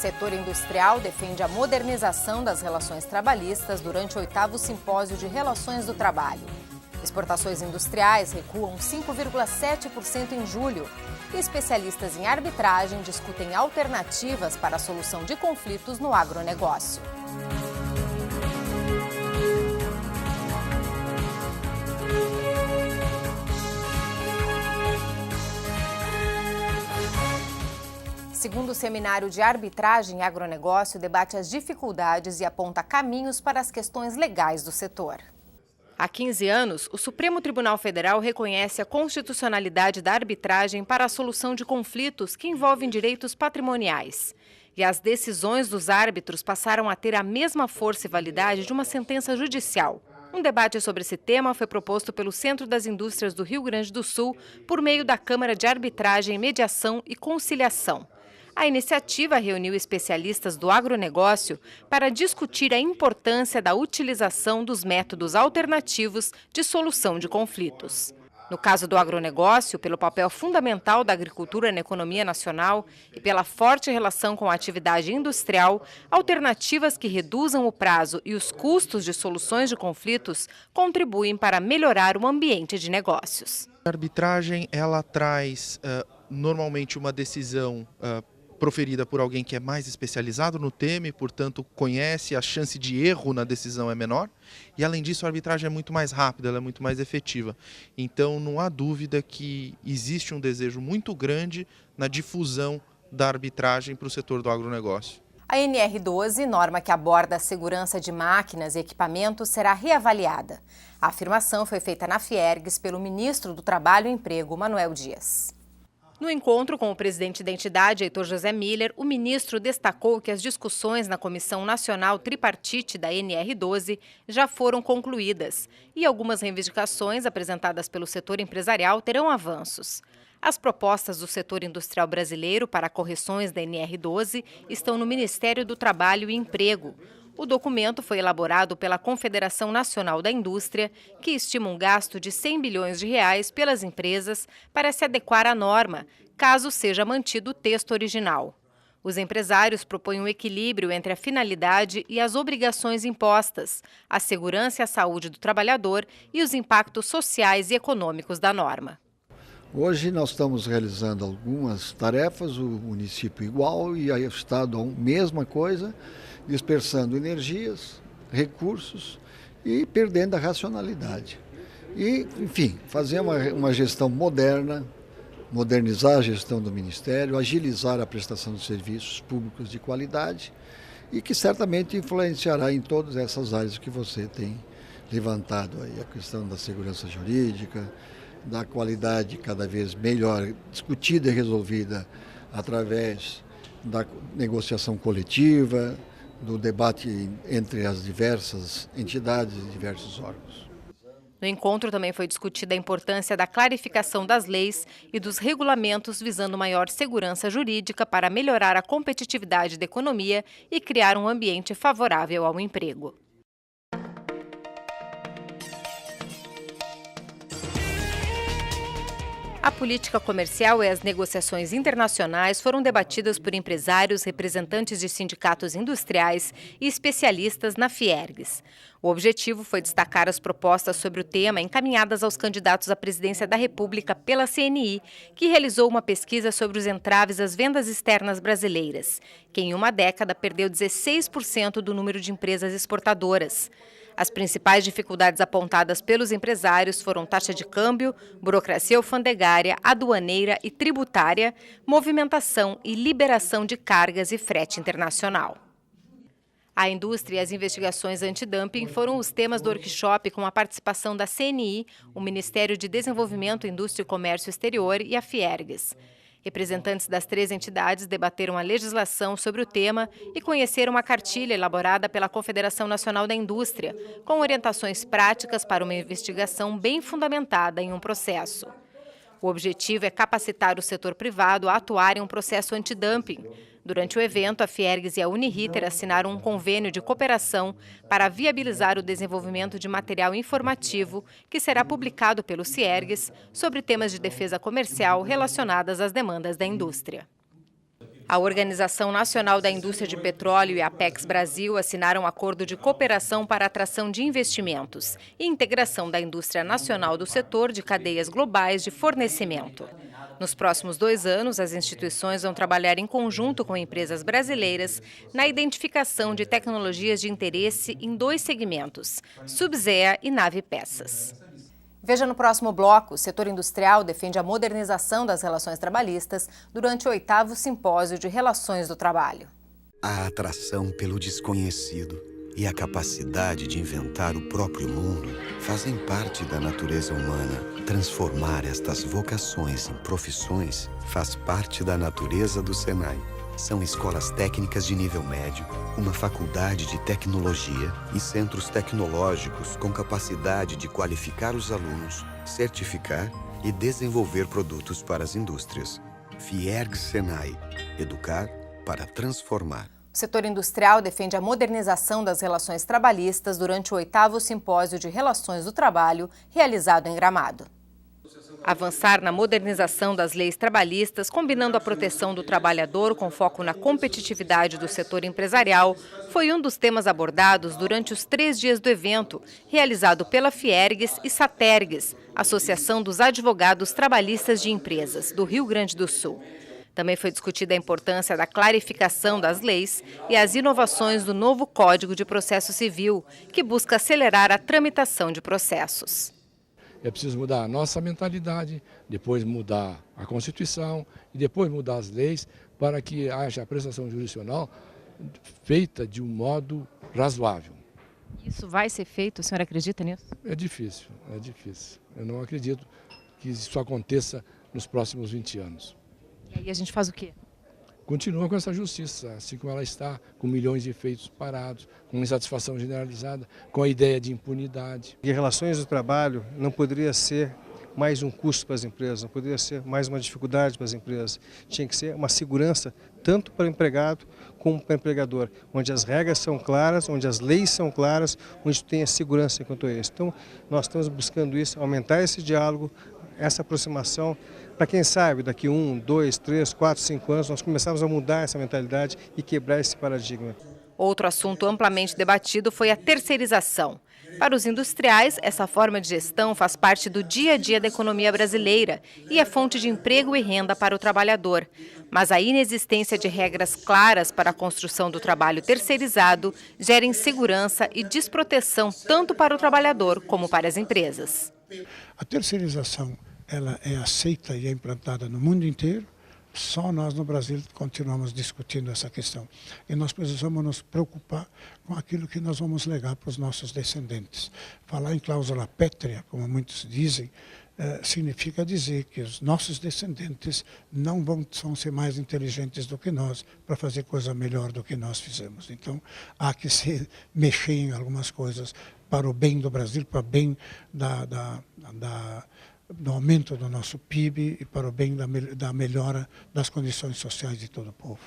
Setor industrial defende a modernização das relações trabalhistas durante o 8º Simpósio de Relações do Trabalho. Exportações industriais recuam 5,7% em julho e especialistas em arbitragem discutem alternativas para a solução de conflitos no agronegócio. Segundo o Seminário de Arbitragem e Agronegócio, debate as dificuldades e aponta caminhos para as questões legais do setor. Há 15 anos, o Supremo Tribunal Federal reconhece a constitucionalidade da arbitragem para a solução de conflitos que envolvem direitos patrimoniais. E as decisões dos árbitros passaram a ter a mesma força e validade de uma sentença judicial. Um debate sobre esse tema foi proposto pelo Centro das Indústrias do Rio Grande do Sul por meio da Câmara de Arbitragem, Mediação e Conciliação. A iniciativa reuniu especialistas do agronegócio para discutir a importância da utilização dos métodos alternativos de solução de conflitos. No caso do agronegócio, pelo papel fundamental da agricultura na economia nacional e pela forte relação com a atividade industrial, alternativas que reduzam o prazo e os custos de soluções de conflitos contribuem para melhorar o ambiente de negócios. A arbitragem ela traz normalmente uma decisão proferida por alguém que é mais especializado no tema e, portanto, conhece, a chance de erro na decisão é menor. E, além disso, a arbitragem é muito mais rápida, ela é muito mais efetiva. Então, não há dúvida que existe um desejo muito grande na difusão da arbitragem para o setor do agronegócio. A NR12, norma que aborda a segurança de máquinas e equipamentos, será reavaliada. A afirmação foi feita na Fiergs pelo ministro do Trabalho e Emprego, Manuel Dias. No encontro com o presidente da entidade, Heitor José Miller, o ministro destacou que as discussões na Comissão Nacional Tripartite da NR12 já foram concluídas e algumas reivindicações apresentadas pelo setor empresarial terão avanços. As propostas do setor industrial brasileiro para correções da NR12 estão no Ministério do Trabalho e Emprego. O documento foi elaborado pela Confederação Nacional da Indústria, que estima um gasto de 100 bilhões de reais pelas empresas para se adequar à norma, caso seja mantido o texto original. Os empresários propõem um equilíbrio entre a finalidade e as obrigações impostas, a segurança e a saúde do trabalhador e os impactos sociais e econômicos da norma. Hoje nós estamos realizando algumas tarefas, o município igual e aí o Estado a mesma coisa, dispersando energias, recursos e perdendo a racionalidade. E, enfim, fazer uma gestão moderna, modernizar a gestão do Ministério, agilizar a prestação de serviços públicos de qualidade e que certamente influenciará em todas essas áreas que você tem levantado aí, a questão da segurança jurídica, da qualidade cada vez melhor discutida e resolvida através da negociação coletiva, do debate entre as diversas entidades e diversos órgãos. No encontro também foi discutida a importância da clarificação das leis e dos regulamentos visando maior segurança jurídica para melhorar a competitividade da economia e criar um ambiente favorável ao emprego. A política comercial e as negociações internacionais foram debatidas por empresários, representantes de sindicatos industriais e especialistas na Fiergs. O objetivo foi destacar as propostas sobre o tema encaminhadas aos candidatos à presidência da República pela CNI, que realizou uma pesquisa sobre os entraves às vendas externas brasileiras, que em uma década perdeu 16% do número de empresas exportadoras. As principais dificuldades apontadas pelos empresários foram taxa de câmbio, burocracia alfandegária, aduaneira e tributária, movimentação e liberação de cargas e frete internacional. A indústria e as investigações antidumping foram os temas do workshop com a participação da CNI, o Ministério de Desenvolvimento, Indústria e Comércio Exterior e a Fiergs. Representantes das 3 entidades debateram a legislação sobre o tema e conheceram uma cartilha elaborada pela Confederação Nacional da Indústria, com orientações práticas para uma investigação bem fundamentada em um processo. O objetivo é capacitar o setor privado a atuar em um processo antidumping. Durante o evento, a Fiergs e a Uniriter assinaram um convênio de cooperação para viabilizar o desenvolvimento de material informativo que será publicado pelo Fiergs sobre temas de defesa comercial relacionadas às demandas da indústria. A Organização Nacional da Indústria de Petróleo e a Apex Brasil assinaram um acordo de cooperação para a atração de investimentos e integração da indústria nacional do setor de cadeias globais de fornecimento. Nos próximos 2 anos, as instituições vão trabalhar em conjunto com empresas brasileiras na identificação de tecnologias de interesse em 2 segmentos, subsea e nave peças. Veja no próximo bloco, o setor industrial defende a modernização das relações trabalhistas durante o 8º Simpósio de Relações do Trabalho. A atração pelo desconhecido e a capacidade de inventar o próprio mundo fazem parte da natureza humana. Transformar estas vocações em profissões faz parte da natureza do Senai. São escolas técnicas de nível médio, uma faculdade de tecnologia e centros tecnológicos com capacidade de qualificar os alunos, certificar e desenvolver produtos para as indústrias. Fiergs Senai. Educar para transformar. O setor industrial defende a modernização das relações trabalhistas durante o 8º Simpósio de Relações do Trabalho, realizado em Gramado. Avançar na modernização das leis trabalhistas, combinando a proteção do trabalhador com foco na competitividade do setor empresarial, foi um dos temas abordados durante os 3 dias do evento, realizado pela Fiergs e Satergs, Associação dos Advogados Trabalhistas de Empresas, do Rio Grande do Sul. Também foi discutida a importância da clarificação das leis e as inovações do novo Código de Processo Civil, que busca acelerar a tramitação de processos. É preciso mudar a nossa mentalidade, depois mudar a Constituição e depois mudar as leis para que haja a prestação jurisdicional feita de um modo razoável. Isso vai ser feito? O senhor acredita nisso? É difícil. Eu não acredito que isso aconteça nos próximos 20 anos. E aí a gente faz o quê? Continua com essa justiça, assim como ela está, com milhões de feitos parados, com insatisfação generalizada, com a ideia de impunidade. E relações do trabalho não poderia ser mais um custo para as empresas, não poderia ser mais uma dificuldade para as empresas. Tinha que ser uma segurança tanto para o empregado como para o empregador, onde as regras são claras, onde as leis são claras, onde tem a segurança quanto a isso. Então, nós estamos buscando isso, aumentar esse diálogo, essa aproximação, para quem sabe, daqui 1, 2, 3, 4, 5 anos, nós começarmos a mudar essa mentalidade e quebrar esse paradigma. Outro assunto amplamente debatido foi a terceirização. Para os industriais, essa forma de gestão faz parte do dia a dia da economia brasileira e é fonte de emprego e renda para o trabalhador. Mas a inexistência de regras claras para a construção do trabalho terceirizado gera insegurança e desproteção tanto para o trabalhador como para as empresas. A terceirização ela é aceita e é implantada no mundo inteiro, só nós no Brasil continuamos discutindo essa questão. E nós precisamos nos preocupar com aquilo que nós vamos legar para os nossos descendentes. Falar em cláusula pétrea, como muitos dizem, significa dizer que os nossos descendentes não vão ser mais inteligentes do que nós para fazer coisa melhor do que nós fizemos. Então, há que se mexer em algumas coisas para o bem do Brasil, para o bem do aumento do nosso PIB e para o bem da melhora das condições sociais de todo o povo.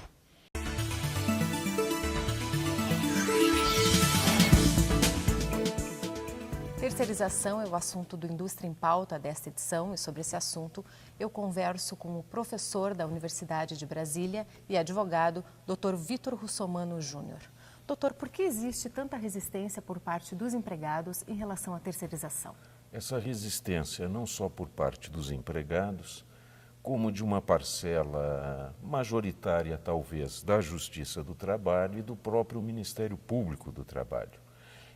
Terceirização é o assunto do Indústria em Pauta desta edição e sobre esse assunto eu converso com o professor da Universidade de Brasília e advogado Dr. Vitor Russomano Júnior. Doutor, por que existe tanta resistência por parte dos empregados em relação à terceirização? Essa resistência não só por parte dos empregados, como de uma parcela majoritária, talvez, da Justiça do Trabalho e do próprio Ministério Público do Trabalho.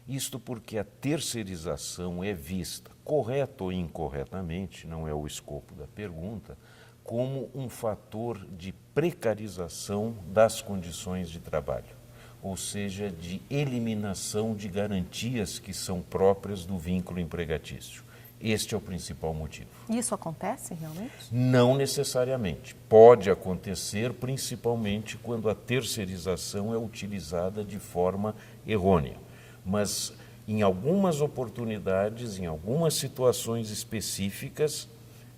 Isto porque a terceirização é vista, correta ou incorretamente, não é o escopo da pergunta, como um fator de precarização das condições de trabalho, ou seja, de eliminação de garantias que são próprias do vínculo empregatício. Este é o principal motivo. Isso acontece realmente? Não necessariamente. Pode acontecer, principalmente quando a terceirização é utilizada de forma errônea. Mas, em algumas oportunidades, em algumas situações específicas,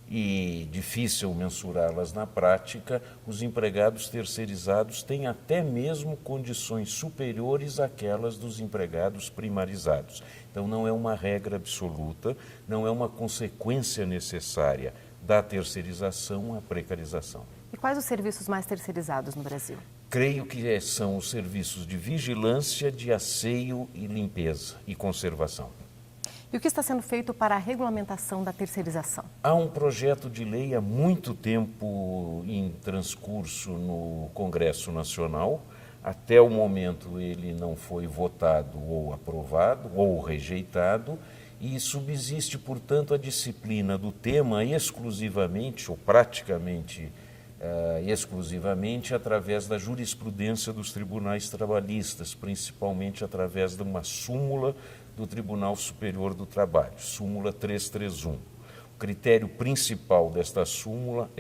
e difícil mensurá-las na prática, os empregados terceirizados têm até mesmo condições superiores àquelas dos empregados primarizados. Então, não é uma regra absoluta, não é uma consequência necessária da terceirização à precarização. E quais os serviços mais terceirizados no Brasil? Creio que são os serviços de vigilância, de asseio e limpeza e conservação. E o que está sendo feito para a regulamentação da terceirização? Há um projeto de lei há muito tempo em transcurso no Congresso Nacional. Até o momento ele não foi votado ou aprovado ou rejeitado e subsiste, portanto, a disciplina do tema exclusivamente ou praticamente exclusivamente através da jurisprudência dos tribunais trabalhistas, principalmente através de uma súmula do Tribunal Superior do Trabalho, súmula 331. O critério principal desta súmula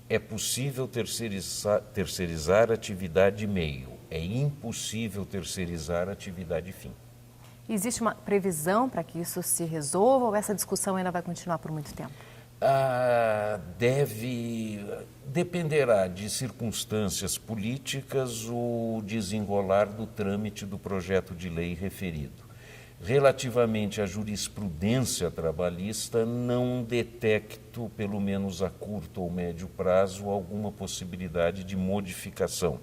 é possível terceirizar atividade meio, é impossível terceirizar atividade fim. Existe uma previsão para que isso se resolva ou essa discussão ainda vai continuar por muito tempo? Dependerá de circunstâncias políticas o desenrolar do trâmite do projeto de lei referido. Relativamente à jurisprudência trabalhista, não detecto, pelo menos a curto ou médio prazo, alguma possibilidade de modificação,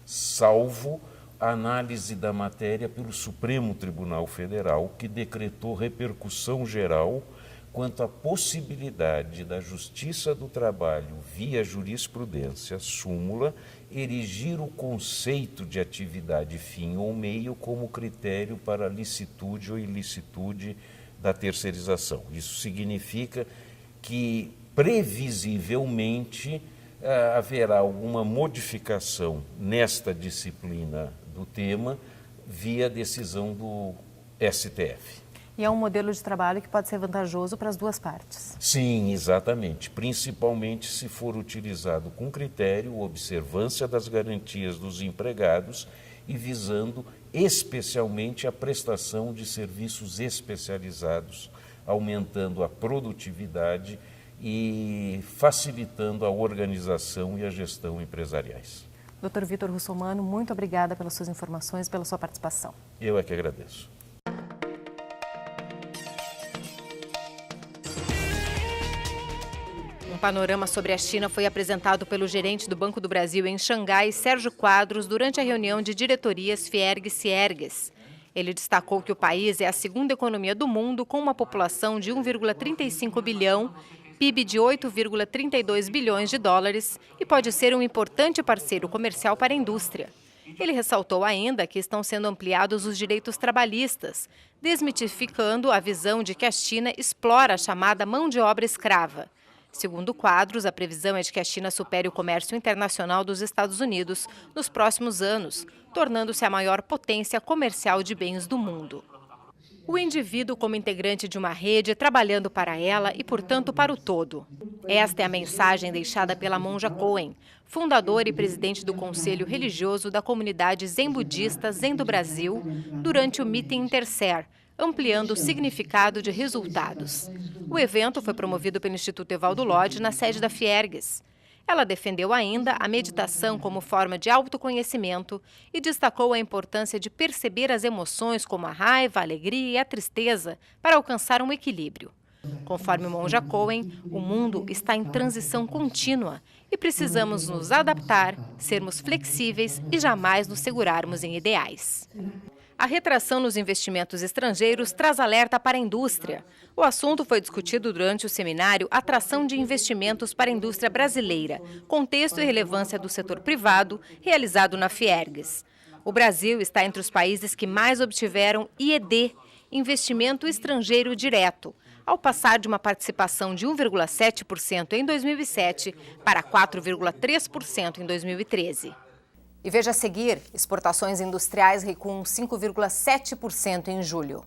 salvo a análise da matéria pelo Supremo Tribunal Federal, que decretou repercussão geral quanto à possibilidade da Justiça do Trabalho, via jurisprudência, súmula, erigir o conceito de atividade fim ou meio como critério para a licitude ou ilicitude da terceirização. Isso significa que, previsivelmente, haverá alguma modificação nesta disciplina do tema via decisão do STF. E é um modelo de trabalho que pode ser vantajoso para as duas partes. Sim, exatamente. Principalmente se for utilizado com critério, observância das garantias dos empregados e visando especialmente a prestação de serviços especializados, aumentando a produtividade e facilitando a organização e a gestão empresariais. Dr. Vitor Russomano, muito obrigada pelas suas informações, pela sua participação. Eu é que agradeço. Um panorama sobre a China foi apresentado pelo gerente do Banco do Brasil em Xangai, Sérgio Quadros, durante a reunião de diretorias Fiergues-Ciergues. Ele destacou que o país é a segunda economia do mundo, com uma população de 1,35 bilhão, PIB de 8,32 bilhões de dólares e pode ser um importante parceiro comercial para a indústria. Ele ressaltou ainda que estão sendo ampliados os direitos trabalhistas, desmitificando a visão de que a China explora a chamada mão de obra escrava. Segundo Quadros, a previsão é de que a China supere o comércio internacional dos Estados Unidos nos próximos anos, tornando-se a maior potência comercial de bens do mundo. O indivíduo como integrante de uma rede, trabalhando para ela e, portanto, para o todo. Esta é a mensagem deixada pela monja Coen, fundadora e presidente do Conselho Religioso da comunidade Zen Budista Zen do Brasil, durante o Meeting Intercer, ampliando o significado de resultados. O evento foi promovido pelo Instituto Evaldo Lodge na sede da Fiergues. Ela defendeu ainda a meditação como forma de autoconhecimento e destacou a importância de perceber as emoções como a raiva, a alegria e a tristeza para alcançar um equilíbrio. Conforme monja Coen, o mundo está em transição contínua e precisamos nos adaptar, sermos flexíveis e jamais nos segurarmos em ideais. A retração nos investimentos estrangeiros traz alerta para a indústria. O assunto foi discutido durante o seminário Atração de Investimentos para a Indústria Brasileira, Contexto e Relevância do Setor Privado, realizado na Fiergues. O Brasil está entre os países que mais obtiveram IED, Investimento Estrangeiro Direto, ao passar de uma participação de 1,7% em 2007 para 4,3% em 2013. E veja a seguir, exportações industriais recuam 5,7% em julho.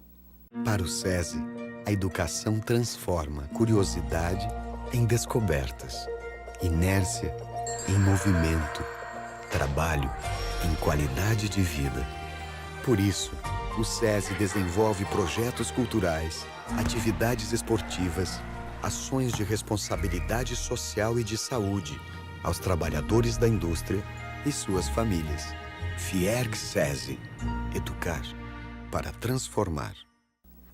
Para o SESI, a educação transforma curiosidade em descobertas, inércia em movimento, trabalho em qualidade de vida. Por isso, o SESI desenvolve projetos culturais, atividades esportivas, ações de responsabilidade social e de saúde aos trabalhadores da indústria e suas famílias. Fiergues SESI. Educar para transformar.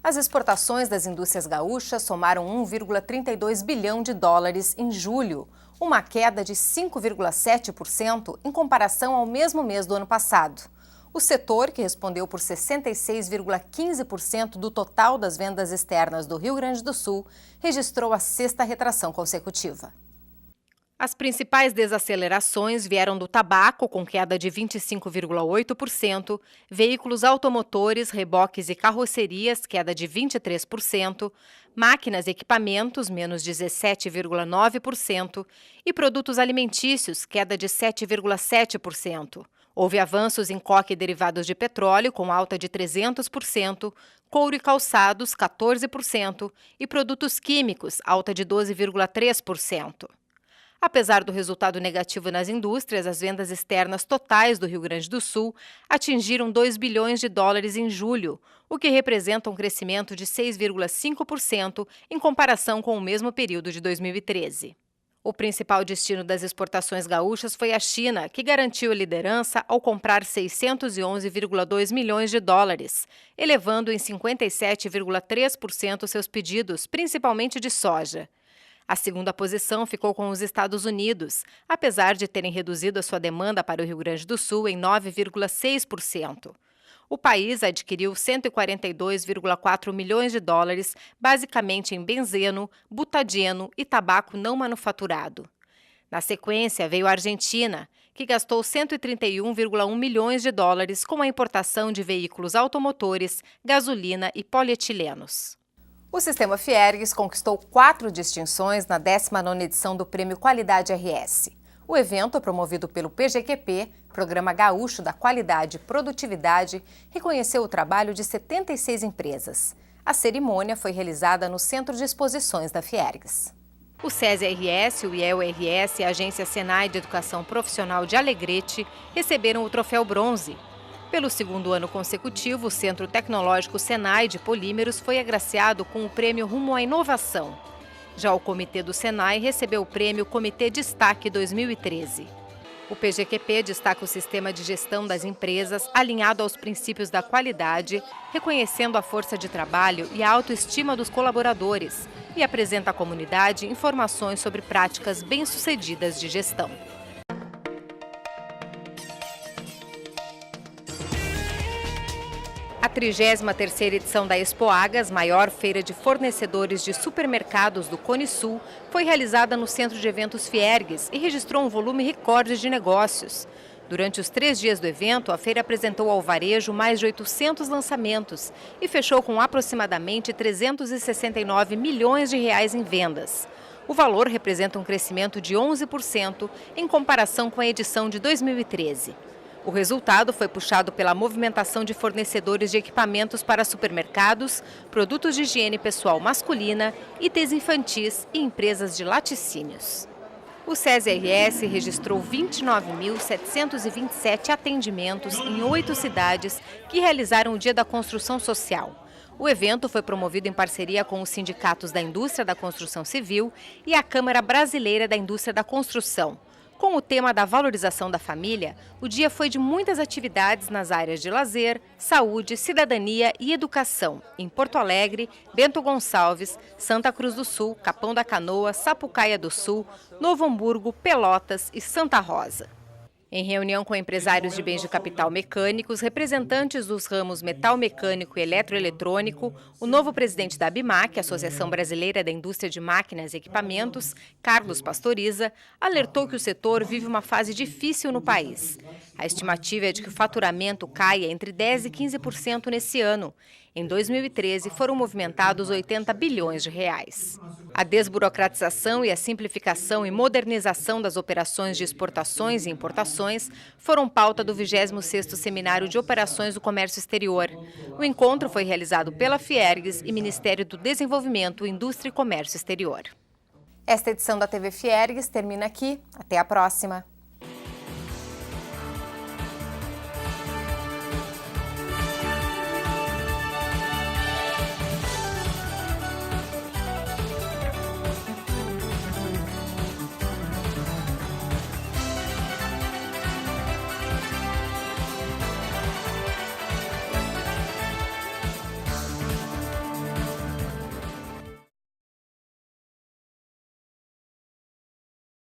As exportações das indústrias gaúchas somaram 1,32 bilhão de dólares em julho, uma queda de 5,7% em comparação ao mesmo mês do ano passado. O setor, que respondeu por 66,15% do total das vendas externas do Rio Grande do Sul, registrou a sexta retração consecutiva. As principais desacelerações vieram do tabaco, com queda de 25,8%, veículos automotores, reboques e carrocerias, queda de 23%, máquinas e equipamentos, menos 17,9%, e produtos alimentícios, queda de 7,7%. Houve avanços em coque e derivados de petróleo, com alta de 300%, couro e calçados, 14%, e produtos químicos, alta de 12,3%. Apesar do resultado negativo nas indústrias, as vendas externas totais do Rio Grande do Sul atingiram 2 bilhões de dólares em julho, o que representa um crescimento de 6,5% em comparação com o mesmo período de 2013. O principal destino das exportações gaúchas foi a China, que garantiu a liderança ao comprar 611,2 milhões de dólares, elevando em 57,3% seus pedidos, principalmente de soja. A segunda posição ficou com os Estados Unidos, apesar de terem reduzido a sua demanda para o Rio Grande do Sul em 9,6%. O país adquiriu 142,4 milhões de dólares, basicamente em benzeno, butadieno e tabaco não manufaturado. Na sequência, veio a Argentina, que gastou 131,1 milhões de dólares com a importação de veículos automotores, gasolina e polietilenos. O Sistema Fiergues conquistou 4 distinções na 19ª edição do Prêmio Qualidade RS. O evento, promovido pelo PGQP, Programa Gaúcho da Qualidade e Produtividade, reconheceu o trabalho de 76 empresas. A cerimônia foi realizada no Centro de Exposições da Fiergues. O SESI-RS, o IEL-RS e a Agência Senai de Educação Profissional de Alegrete receberam o troféu bronze. Pelo segundo ano consecutivo, o Centro Tecnológico Senai de Polímeros foi agraciado com o Prêmio Rumo à Inovação. Já o Comitê do Senai recebeu o Prêmio Comitê Destaque 2013. O PGQP destaca o sistema de gestão das empresas alinhado aos princípios da qualidade, reconhecendo a força de trabalho e a autoestima dos colaboradores, e apresenta à comunidade informações sobre práticas bem-sucedidas de gestão. A 33ª edição da Expoagas, maior feira de fornecedores de supermercados do Cone Sul, foi realizada no Centro de Eventos Fiergues e registrou um volume recorde de negócios. Durante os 3 dias do evento, a feira apresentou ao varejo mais de 800 lançamentos e fechou com aproximadamente 369 milhões de reais em vendas. O valor representa um crescimento de 11% em comparação com a edição de 2013. O resultado foi puxado pela movimentação de fornecedores de equipamentos para supermercados, produtos de higiene pessoal masculina, itens infantis e empresas de laticínios. O SESI-RS registrou 29.727 atendimentos em 8 cidades que realizaram o Dia da Construção Social. O evento foi promovido em parceria com os sindicatos da Indústria da Construção Civil e a Câmara Brasileira da Indústria da Construção. Com o tema da valorização da família, o dia foi de muitas atividades nas áreas de lazer, saúde, cidadania e educação, em Porto Alegre, Bento Gonçalves, Santa Cruz do Sul, Capão da Canoa, Sapucaia do Sul, Novo Hamburgo, Pelotas e Santa Rosa. Em reunião com empresários de bens de capital mecânicos, representantes dos ramos metal mecânico e eletroeletrônico, o novo presidente da ABIMAC, Associação Brasileira da Indústria de Máquinas e Equipamentos, Carlos Pastoriza, alertou que o setor vive uma fase difícil no país. A estimativa é de que o faturamento caia entre 10% e 15% nesse ano. Em 2013, foram movimentados 80 bilhões de reais. A desburocratização e a simplificação e modernização das operações de exportações e importações foram pauta do 26º Seminário de Operações do Comércio Exterior. O encontro foi realizado pela Fiergues e Ministério do Desenvolvimento, Indústria e Comércio Exterior. Esta edição da TV Fiergues termina aqui. Até a próxima!